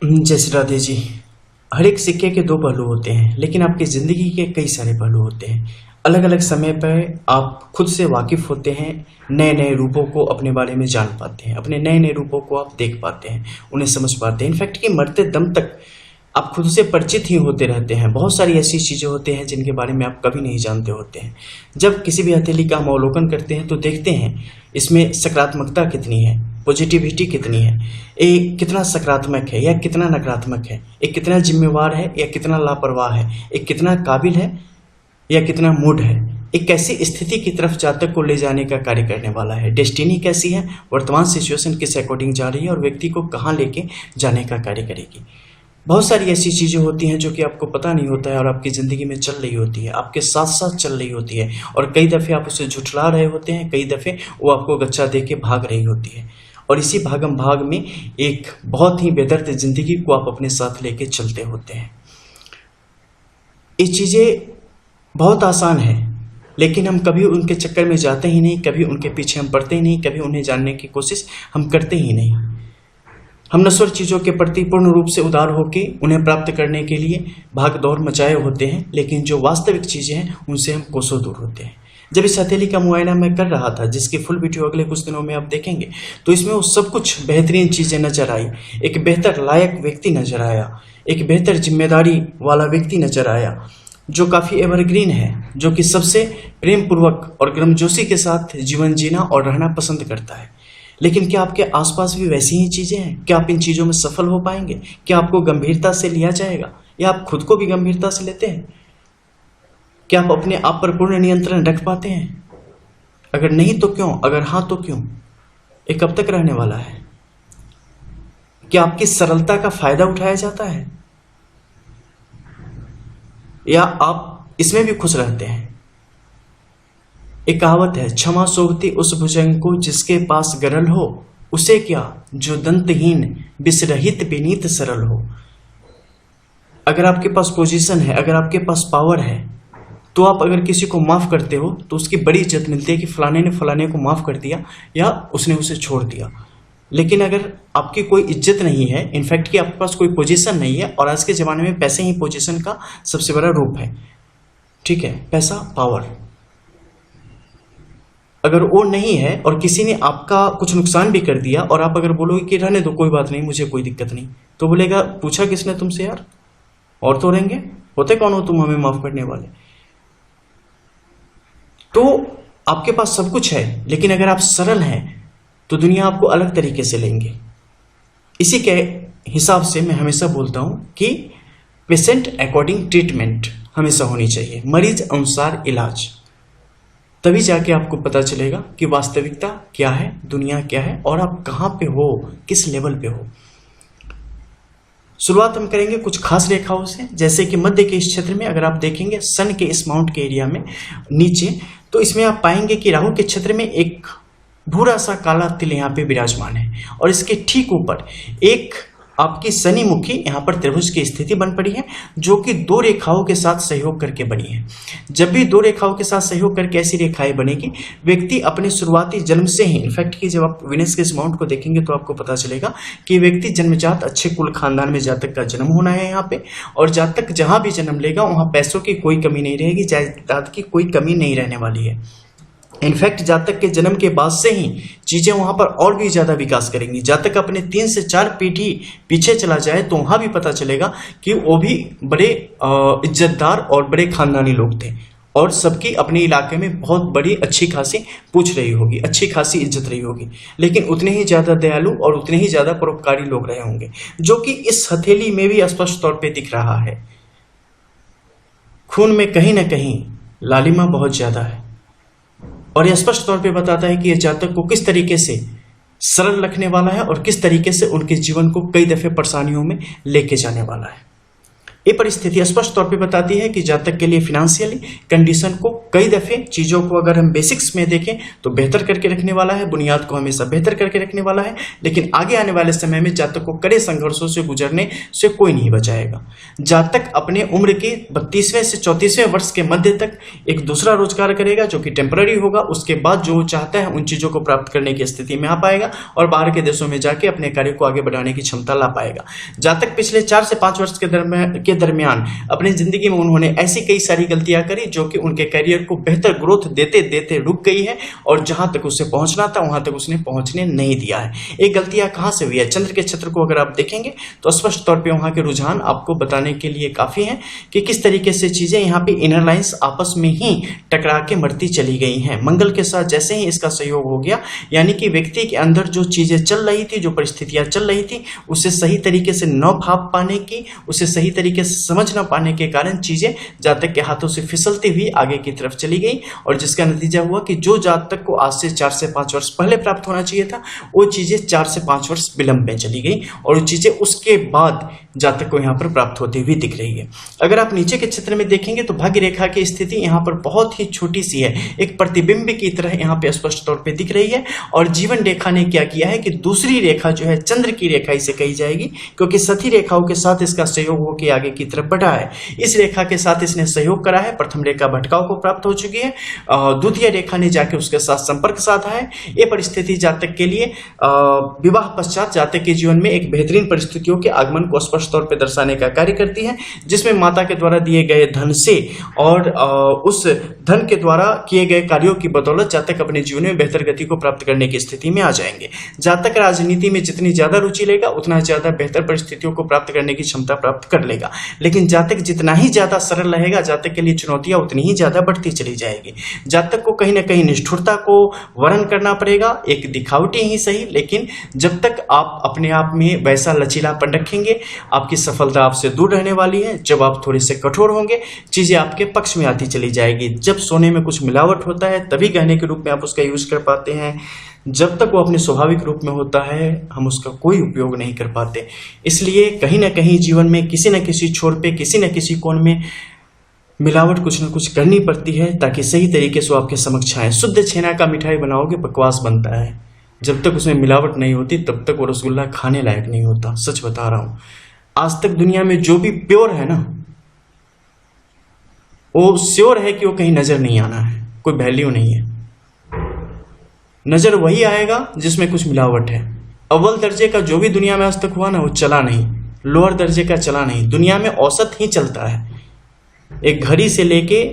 जय श्री राधे जी। हर एक सिक्के के दो पहलू होते हैं, लेकिन आपकी ज़िंदगी के कई सारे पहलू होते हैं। अलग अलग समय पर आप खुद से वाकिफ़ होते हैं, नए नए रूपों को अपने बारे में जान पाते हैं, अपने नए नए रूपों को आप देख पाते हैं, उन्हें समझ पाते हैं। इनफैक्ट कि मरते दम तक आप खुद से परिचित ही होते रहते हैं। बहुत सारी ऐसी चीज़ें होती हैं जिनके बारे में आप कभी नहीं जानते होते हैं। जब किसी भी हथेली का हम अवलोकन करते हैं तो देखते हैं इसमें सकारात्मकता कितनी है, पॉजिटिविटी कितनी है, ये कितना सकारात्मक है या कितना नकारात्मक है, ये कितना जिम्मेवार है या कितना लापरवाह है, ये कितना काबिल है या कितना मूड है, एक कैसी स्थिति की तरफ जातक को ले जाने का कार्य करने वाला है। डेस्टिनी कैसी है, वर्तमान सिचुएशन किस अकॉर्डिंग जा रही है और व्यक्ति को कहाँ लेके जाने का कार्य करेगी। बहुत सारी ऐसी चीज़ें होती हैं जो कि आपको पता नहीं होता है और आपकी ज़िंदगी में चल रही होती है, आपके साथ साथ चल रही होती है, और कई दफ़े आप उसे झुठला रहे होते हैं, कई दफ़े वो आपको गच्चा दे के भाग रही होती है। और इसी भागम भाग में एक बहुत ही बेदर्द ज़िंदगी को आप अपने साथ लेके चलते होते हैं। ये चीज़ें बहुत आसान है, लेकिन हम कभी उनके चक्कर में जाते ही नहीं, कभी उनके पीछे हम पड़ते ही नहीं, कभी उन्हें जानने की कोशिश हम करते ही नहीं। हम नश्वर चीज़ों के प्रति पूर्ण रूप से उदार होकर उन्हें प्राप्त करने के लिए भाग दौड़ मचाए होते हैं, लेकिन जो वास्तविक चीज़ें हैं उनसे हम कोसों दूर होते हैं। जब इस हथेली का मुआयना मैं कर रहा था, जिसकी फुल वीडियो अगले कुछ दिनों में आप देखेंगे, तो इसमें वो सब कुछ बेहतरीन चीज़ें नजर आई। एक बेहतर लायक व्यक्ति नजर आया, एक बेहतर जिम्मेदारी वाला व्यक्ति नजर आया, जो काफ़ी एवरग्रीन है, जो कि सबसे प्रेम पूर्वक और गर्मजोशी के साथ जीवन जीना और रहना पसंद करता है। लेकिन क्या आपके आसपास भी वैसी ही चीज़ें हैं? क्या आप इन चीज़ों में सफल हो पाएंगे? क्या आपको गंभीरता से लिया जाएगा, या आप खुद को भी गंभीरता से लेते हैं? क्या आप अपने आप पर पूर्ण नियंत्रण रख पाते हैं? अगर नहीं तो क्यों, अगर हाँ तो क्यों? ये कब तक रहने वाला है? क्या आपकी सरलता का फायदा उठाया जाता है, या आप इसमें भी खुश रहते हैं? एक कहावत है, क्षमा सोभती उस भुजंग को जिसके पास गरल हो, उसे क्या जो दंतहीन विषरहित विनीत सरल हो। अगर आपके पास पोजीशन है, अगर आपके पास पावर है, तो आप अगर किसी को माफ करते हो तो उसकी बड़ी इज्जत मिलती है कि फलाने ने फलाने को माफ कर दिया या उसने उसे छोड़ दिया। लेकिन अगर आपकी कोई इज्जत नहीं है, इनफैक्ट कि आपके पास कोई पोजीशन नहीं है, और आज के ज़माने में पैसे ही पोजीशन का सबसे बड़ा रूप है, ठीक है, पैसा, पावर, अगर वो नहीं है और किसी ने आपका कुछ नुकसान भी कर दिया और आप अगर बोलोगे कि रहने दो, कोई बात नहीं, मुझे कोई दिक्कत नहीं, तो बोलेगा पूछा किसने तुमसे यार, और तो रहेंगे, होते कौन हो तुम हमें माफ करने वाले। तो आपके पास सब कुछ है, लेकिन अगर आप सरल हैं तो दुनिया आपको अलग तरीके से लेंगे। इसी के हिसाब से मैं हमेशा बोलता हूं कि पेशेंट अकॉर्डिंग ट्रीटमेंट हमेशा होनी चाहिए, मरीज अनुसार इलाज। तभी जाके आपको पता चलेगा कि वास्तविकता क्या है, दुनिया क्या है, और आप कहाँ पे हो, किस लेवल पे हो। शुरुआत हम करेंगे कुछ खास रेखाओं से, जैसे कि मध्य के इस क्षेत्र में अगर आप देखेंगे सन के इस माउंट के एरिया में नीचे, तो इसमें आप पाएंगे कि राहु के क्षेत्र में एक भूरा सा काला तिल यहाँ पे विराजमान है, और इसके ठीक ऊपर एक आपकी शनि मुखी यहाँ पर त्रिभुज की स्थिति बन पड़ी है, जो कि दो रेखाओं के साथ सहयोग करके बनी है। जब भी दो रेखाओं के साथ सहयोग करके ऐसी रेखाएं बनेगी, व्यक्ति अपने शुरुआती जन्म से ही, इनफैक्ट कि जब आप विनस के इस माउंट को देखेंगे तो आपको पता चलेगा कि व्यक्ति जन्मजात अच्छे कुल खानदान में जातक का जन्म होना है यहाँ पे, और जातक जहां भी जन्म लेगा वहां पैसों की कोई कमी नहीं रहेगी, जायदाद की कोई कमी नहीं रहने वाली है। इनफैक्ट जातक के जन्म के बाद से ही चीजें वहां पर और भी ज्यादा विकास करेंगी। जातक अपने 3 से 4 पीढ़ी पीछे चला जाए तो वहां भी पता चलेगा कि वो भी बड़े इज्जतदार और बड़े खानदानी लोग थे, और सबकी अपने इलाके में बहुत बड़ी अच्छी खासी पूछ रही होगी, अच्छी खासी इज्जत रही होगी, लेकिन उतने ही ज्यादा दयालु और उतने ही ज्यादा परोपकारी लोग रहे होंगे, जो कि इस हथेली में भी स्पष्ट तौर पर दिख रहा है। खून में कहीं ना कहीं लालिमा बहुत ज्यादा है, और यह स्पष्ट तौर पे बताता है कि यह जातक को किस तरीके से सरल रखने वाला है और किस तरीके से उनके जीवन को कई दफे परेशानियों में लेके जाने वाला है। ये परिस्थिति स्पष्ट तौर पे बताती है कि जातक के लिए फाइनेंशियली कंडीशन को कई दफे चीजों को अगर हम बेसिक्स में देखें तो बेहतर करके रखने वाला है, बुनियाद को हमेशा बेहतर करके रखने वाला है, लेकिन आगे आने वाले समय में जातक को कड़े संघर्षों से गुजरने से कोई नहीं बचाएगा। जातक अपने उम्र के 32वें से 34वें वर्ष के मध्य तक एक दूसरा रोजगार करेगा जो कि टेम्पररी होगा। उसके बाद जो चाहता है उन चीजों को प्राप्त करने की स्थिति में आ पाएगा और बाहर के देशों में जाके अपने कार्य को आगे बढ़ाने की क्षमता ला पाएगा। जातक पिछले 4 से 5 वर्ष के दरमियान अपनी जिंदगी में उन्होंने ऐसी कई सारी गलतियां करी जो कि उनके करियर को बेहतर ग्रोथ देते देते रुक गई है और जहां तक उसे पहुंचना था वहां तक उसने पहुंचने नहीं दिया है। ये गलतियां कहां से हुई है? चंद्र के क्षेत्र को अगर आप देखेंगे तो स्पष्ट तौर पे वहां के रुझान आपको बताने के लिए काफी हैं कि किस तरीके से चीजें यहाँ पे इनर लाइंस आपस में ही टकरा के मरती चली गई हैं। मंगल के साथ जैसे ही इसका सहयोग हो गया, यानी कि व्यक्ति के अंदर जो चीजें चल रही थी, जो परिस्थितियां चल रही थी, उसे सही तरीके से न भाप पाने की, उसे सही तरीके से समझ न पाने के कारण चीजें जातक के हाथों से फिसलती हुई आगे की तरफ चली गई और जिसका नतीजा हुआ कि जो जातक को आज से 4 से 5 वर्ष पहले प्राप्त होना चाहिए था वो चीजें 4 से 5 वर्ष विलंब में चली गई और वो चीजें उसके बाद जातक को यहाँ पर प्राप्त होती हुई दिख रही है। अगर आप नीचे के क्षेत्र में देखेंगे तो भाग्य रेखा की स्थिति यहाँ पर बहुत ही छोटी सी है, एक प्रतिबिंब की तरह यहाँ पे स्पष्ट तौर पे दिख रही है और जीवन रेखा ने क्या किया है कि दूसरी रेखा जो है चंद्र की रेखा इसे कही जाएगी क्योंकि सती रेखाओं के साथ इसका सहयोग होकर आगे की तरफ बढ़ा है। इस रेखा के साथ इसने सहयोग करा है, प्रथम रेखा भटकाव को प्राप्त हो चुकी है, द्वितीय रेखा ने जाके उसके साथ संपर्क साधा है। ये परिस्थिति जातक के लिए विवाह पश्चात जातक के जीवन में एक बेहतरीन परिस्थितियों के आगमन को स्पष्ट तौर पर दर्शाने का कार्य करती है, जिसमें माता के द्वारा दिए गए धन से और उस धन के द्वारा किए गए कार्यों की बदौलत जातक अपने जीवन में बेहतर गति को प्राप्त करने की स्थिति में आ जाएंगे। जातक राजनीति में जितनी ज्यादा रुचि लेगा उतना ज्यादा बेहतर परिस्थितियों को प्राप्त करने की क्षमता प्राप्त कर लेगा, लेकिन जातक जितना ही ज्यादा सरल रहेगा जातक के लिए चुनौतियां उतनी ही ज्यादा बढ़ती चली जाएगी। जातक को कहीं ना कहीं निष्ठुरता को वर्ण करना पड़ेगा, एक दिखावटी ही सही, लेकिन जब तक आप अपने आप में वैसा लचीलापन रखेंगे आपकी सफलता आपसे दूर रहने वाली है। जब आप थोड़े से कठोर होंगे चीजें आपके पक्ष में आती चली जाएगी। जब सोने में कुछ मिलावट होता है तभी गहने के रूप में आप उसका यूज कर पाते हैं, जब तक वो अपने स्वाभाविक रूप में होता है हम उसका कोई उपयोग नहीं कर पाते। इसलिए कहीं ना कहीं जीवन में किसी न किसी छोर पे किसी न किसी कोण में मिलावट कुछ न कुछ करनी पड़ती है ताकि सही तरीके से वो आपके समक्ष आए। शुद्ध छेना का मिठाई बनाओगे बकवास बनता है, जब तक उसमें मिलावट नहीं होती तब तक वो रसगुल्ला खाने लायक नहीं होता। सच बता रहा हूं, आज तक दुनिया में जो भी प्योर है ना वो श्योर है कि वो कहीं नजर नहीं आना है, कोई वैल्यू नहीं है। नजर वही आएगा जिसमें कुछ मिलावट है। अव्वल दर्जे का जो भी दुनिया में आज तक हुआ ना वो चला नहीं, लोअर दर्जे का चला नहीं, दुनिया में औसत ही चलता है। एक घड़ी से लेके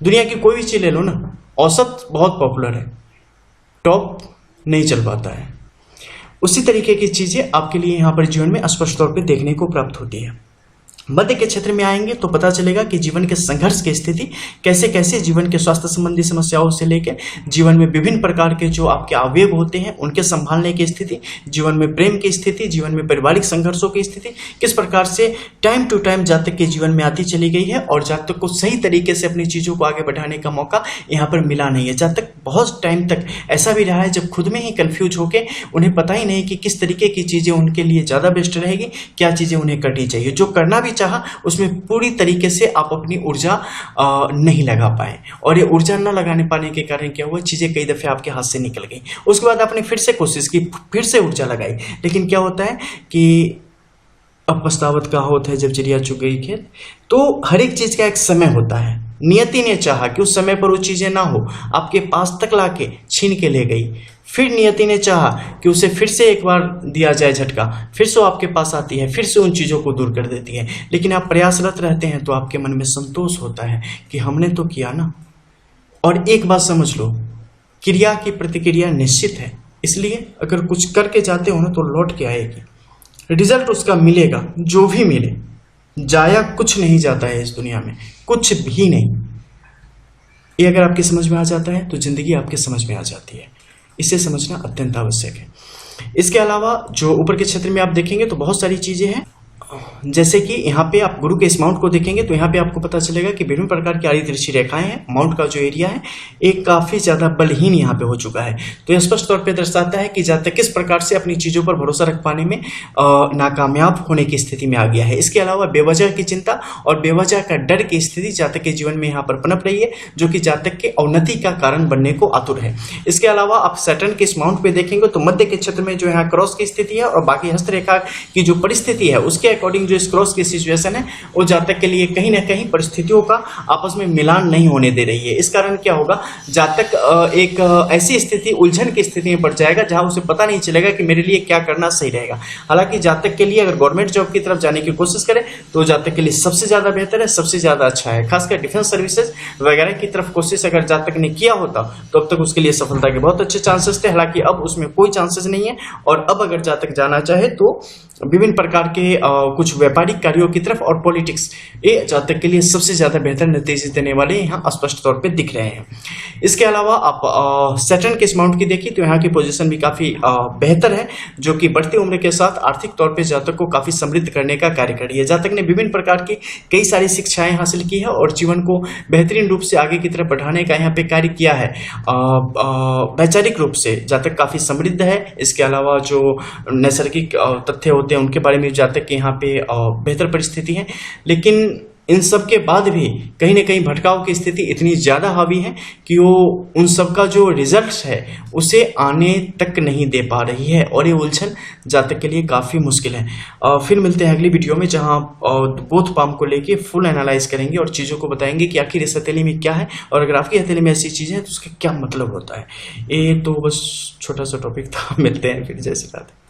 दुनिया की कोई भी चीज ले लो ना, औसत बहुत पॉपुलर है, टॉप नहीं चल पाता है। उसी तरीके की चीजें आपके लिए यहाँ पर जीवन में स्पष्ट तौर पे देखने को प्राप्त होती है। मध्य के क्षेत्र में आएंगे तो पता चलेगा कि जीवन के संघर्ष की स्थिति कैसे कैसे जीवन के स्वास्थ्य संबंधी समस्याओं से लेकर जीवन में विभिन्न प्रकार के जो आपके अवयव होते हैं उनके संभालने की स्थिति, जीवन में प्रेम की स्थिति, जीवन में पारिवारिक संघर्षों की स्थिति किस प्रकार से टाइम टू टाइम जातक के जीवन में आती चली गई है और जातक को सही तरीके से अपनी चीजों को आगे बढ़ाने का मौका यहाँ पर मिला नहीं है। जातक बहुत टाइम तक ऐसा भी रहा है जब खुद में ही कंफ्यूज होके उन्हें पता ही नहीं कि किस तरीके की चीजें उनके लिए ज्यादा बेस्ट रहेगी, क्या चीजें उन्हें करनी चाहिए। जो करना भी चाहा उसमें पूरी तरीके से आप अपनी ऊर्जा नहीं लगा पाए और ये ऊर्जा न लगाने पाने के कारण क्या हुआ, चीजें कई दफे आपके हाथ से निकल गई। उसके बाद आपने फिर से कोशिश की, फिर से ऊर्जा लगाई, लेकिन क्या होता है कि अब पछतावत का होता है जब चिड़िया चुग गई खेत। तो हर एक चीज का एक समय होता है। नियति ने चाहा कि उस समय पर वो चीजें ना हो, आपके पास तक लाके छीन के ले गई। फिर नियति ने चाहा कि उसे फिर से एक बार दिया जाए झटका, फिर से आपके पास आती है, फिर से उन चीजों को दूर कर देती है। लेकिन आप प्रयासरत रहते हैं तो आपके मन में संतोष होता है कि हमने तो किया ना। और एक बात समझ लो, क्रिया की प्रतिक्रिया निश्चित है, इसलिए अगर कुछ करके जाते हो ना तो लौट के आएगी, रिजल्ट उसका मिलेगा। जो भी मिले, जाया कुछ नहीं जाता है इस दुनिया में, कुछ भी नहीं। ये अगर आपकी समझ में आ जाता है तो जिंदगी आपके समझ में आ जाती है। इसे समझना अत्यंत आवश्यक है। इसके अलावा जो ऊपर के क्षेत्र में आप देखेंगे तो बहुत सारी चीजें हैं। जैसे कि यहाँ पे आप गुरु के इस माउंट को देखेंगे तो यहाँ पे आपको पता चलेगा कि विभिन्न प्रकार की आड़ी तिरछी रेखाएं हैं। माउंट का जो एरिया है एक काफी ज्यादा बलहीन यहाँ पे हो चुका है। तो यह स्पष्ट तौर पे दर्शाता है कि जातक किस प्रकार से अपनी चीजों पर भरोसा रख पाने में नाकामयाब होने की स्थिति में आ गया है। इसके अलावा बेवजह की चिंता और बेवजह का डर की स्थिति जातक के जीवन में यहाँ पर पनप रही है, जो कि जातक के अवनति का कारण बनने को आतुर है। इसके अलावा आप सैटर्न के इस माउंट पे देखेंगे तो मध्य के क्षेत्र में जो यहाँ क्रॉस की स्थिति है और बाकी हस्तरेखा की जो परिस्थिति है उसके अकॉर्डिंग जो इस क्रॉस की सिचुएशन है वो जातक के लिए कहीं ना कहीं परिस्थितियों का आपस में मिलान नहीं होने दे रही है। इस कारण क्या होगा, जातक एक ऐसी स्थिति, उलझन की स्थिति में पड़ जाएगा जहां उसे पता नहीं चलेगा कि मेरे लिए क्या करना सही रहेगा। हालांकि जातक के लिए अगर गवर्नमेंट जॉब की तरफ जाने की कोशिश करे तो जातक के लिए सबसे ज्यादा बेहतर है, सबसे ज्यादा अच्छा है। खासकर डिफेंस सर्विसेज वगैरह की तरफ कोशिश अगर जातक ने किया होता तो अब तक उसके लिए सफलता के बहुत अच्छे चांसेस थे। हालांकि अब उसमें कोई चांसेस नहीं है और अब अगर जातक जाना चाहे तो विभिन्न प्रकार के कुछ व्यापारिक कार्यों की तरफ और पॉलिटिक्स, ये जातक के लिए सबसे ज्यादा बेहतर नतीजे देने वाले यहाँ स्पष्ट तौर पे दिख रहे हैं। इसके अलावा आप सैटर्न के इस माउंट की देखिए तो यहाँ की पोजीशन भी काफी बेहतर है, जो कि बढ़ती उम्र के साथ आर्थिक तौर पे जातक को काफी समृद्ध करने का कार्य कर रही है। जातक ने विभिन्न प्रकार की कई सारी शिक्षाएं हासिल की है और जीवन को बेहतरीन रूप से आगे की तरफ बढ़ाने का यहाँ पे कार्य किया है। वैचारिक रूप से जातक काफी समृद्ध है। इसके अलावा जो नैसर्गिक तथ्य होते हैं उनके बारे में जातक के यहाँ पे बेहतर परिस्थिति है, लेकिन इन सब के बाद भी कहीं ना कहीं भटकाव की स्थिति इतनी ज्यादा हावी है कि वो उन सब का जो रिजल्ट है उसे आने तक नहीं दे पा रही है और ये उलझन जातक के लिए काफी मुश्किल है। फिर मिलते हैं अगली वीडियो में जहां बोथ पाम को लेके फुल एनालाइज करेंगे और चीजों को बताएंगे कि आखिर इस हथेली में क्या है और अगर आपकी हथेली में ऐसी चीजें हैं तो उसका क्या मतलब होता है। ये तो बस छोटा सा टॉपिक था। मिलते हैं फिर, जय श्री राधे।